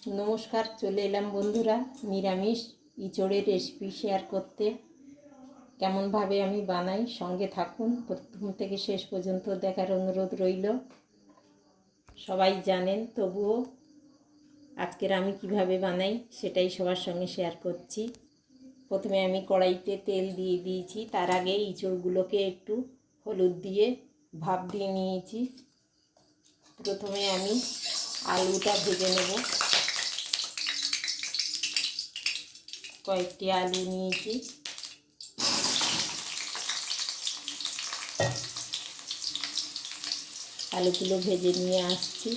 নমস্কার, চলে এলাম বন্ধুরা নিরামিষ ইঁচড়ের রেসিপি শেয়ার করতে। কেমনভাবে আমি বানাই সঙ্গে থাকুন, প্রথম থেকে শেষ পর্যন্ত দেখার অনুরোধ রইল। সবাই জানেন, তবুও আজকের আমি কিভাবে বানাই সেটাই সবার সঙ্গে শেয়ার করছি। প্রথমে আমি কড়াইতে তেল দিয়ে দিয়েছি, তার আগে ইঁচড়গুলোকে একটু হলুদ দিয়ে ভাপ দিয়ে নিয়েছি। প্রথমে আমি আলুটা ভেজে নেব। কয়েকটি আলু নিয়েছি। আলুগুলো ভেজে নিয়ে আসছি।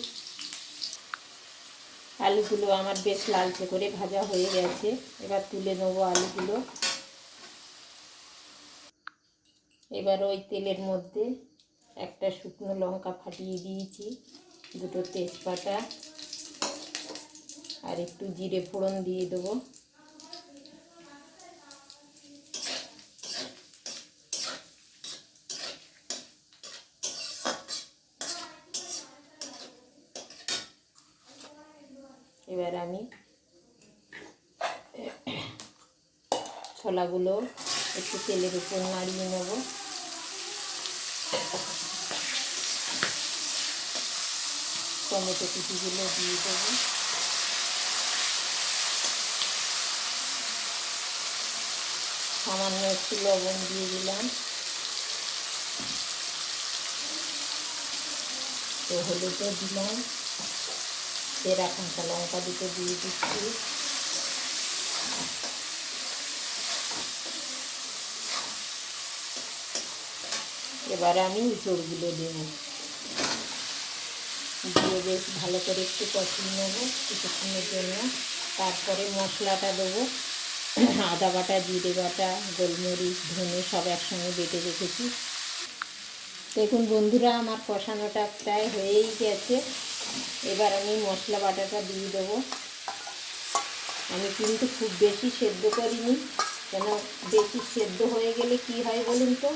আলুগুলো আমার বেশ লালচে করে ভাজা হয়ে গেছে। এবার তুলে নেবো আলুগুলো। এবার ওই তেলের মধ্যে একটা শুকনো লঙ্কা ফাটিয়ে দিয়েছি, দুটো তেজপাতা আর একটু জিরে ফোড়ন দিয়ে দেবো। এবার আমি ছোলাগুলো একটু তেলের উপর নাড়িয়ে নেব। টমেটো কুচিগুলো দিয়ে দেবো। সামান্য একটু লবণ দিয়ে দিলাম। তো হলুদও দিলাম। চেরা কাঁচা লঙ্কা দুটো দিয়ে দিচ্ছি। এবার আমি ইঁচড়গুলো দেবো, দিয়ে বেশ ভালো করে একটু কষিয়ে নেবো কিছুক্ষণের জন্য। তারপরে মশলাটা দেবো। আদা বাটা, জিরে বাটা, গোলমরিচ, ধনে সব একসঙ্গে বেটে রেখেছি। দেখুন বন্ধুরা, আমার কষানোটা প্রায় হয়েই গেছে। এবার আমি মশলা বাটাটা দিয়ে দেবো। আমি কিন্তু খুব বেশি সেদ্ধ করিনি, কেন বেশি সেদ্ধ হয়ে গেলে কি হয় বলুন তো,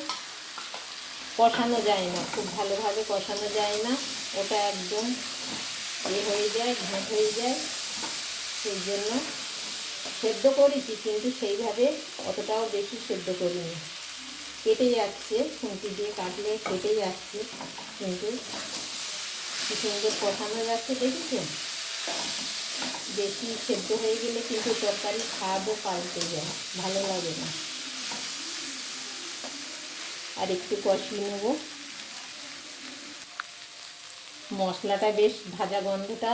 কষানো যায় না, খুব ভালোভাবে কষানো যায় না। ওটা একদম হয়ে যায়, ঘাঁট হয়ে যায়। সেই জন্য সেদ্ধ করেছি, কিন্তু সেইভাবে অতটাও বেশি সেদ্ধ করিনি। কেটে যাচ্ছে, খুন্তি দিয়ে কাটলে কেটে যাচ্ছে, কিন্তু কি সুন্দর কষানো যাচ্ছে, দেখেছেন? বেশি সেদ্ধ হয়ে গেলে কিন্তু তরকারি স্বাদও পাল্টে যায়, ভালো লাগে না। আর একটু কষিয়ে নেব। মশলাটা বেশ ভাজা গন্ধটা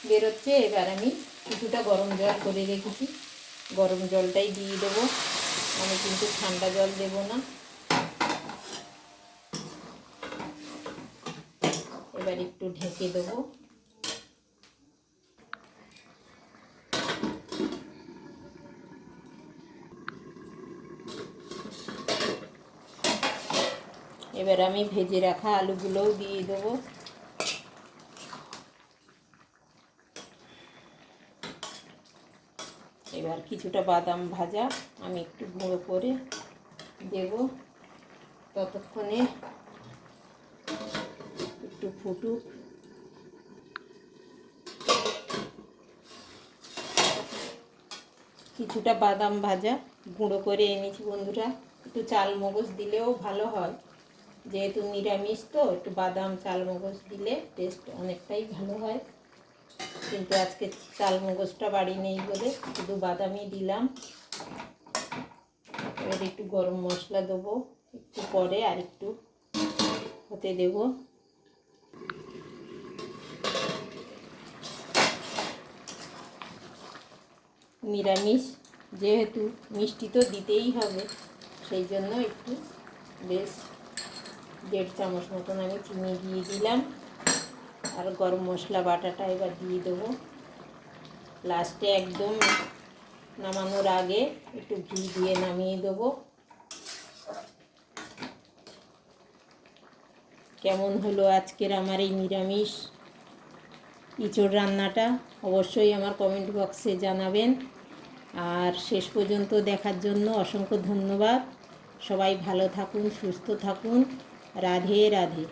বেরোচ্ছে। এবার আমি কিছুটা গরম জল করে রেখেছি, গরম জলটাই দিয়ে দেবো। আমি কিন্তু ঠান্ডা জল দেব না। এবার একটু ঢেকে দেবো। এবার আমি ভেজে রাখা আলুগুলোও দিয়ে দেবো। এবার কিছুটা বাদাম ভাজা আমি একটু গুঁড়ো করে দেব। ততক্ষণে একটু ফুটুক। কিছুটা বাদাম ভাজা গুঁড়ো করে এনেছি বন্ধুরা। একটু চাল মগজ দিলেও ভালো হয়, যেহেতু নিরামিষ তো একটু বাদাম চাল মগজ দিলে টেস্ট অনেকটাই ভালো হয়। কিন্তু আজকে চাল মগজটা বাড়ি নেই বলে শুধু বাদামই দিলাম। এবার একটু গরম মশলা দেবো, একটু পরে আর একটু হতে দেব। নিরামিষ যেহেতু মিষ্টি তো দিতেই হবে, সেই জন্য একটু বেশ 1.5 চামচ মতন আমি চিনি দিয়ে দিলাম। আর গরম মশলা বাটাটা এবার দিয়ে দেবো লাস্টে, একদম নামানোর আগে একটু ঘি দিয়ে নামিয়ে দেবো। কেমন হলো আজকের আমার এই নিরামিষ ইঁচড় রান্নাটা অবশ্যই আমার কমেন্ট বক্সে জানাবেন। আর শেষ পর্যন্ত দেখার জন্য অসংখ্য ধন্যবাদ। সবাই ভালো থাকুন, সুস্থ থাকুন। রাধে রাধে।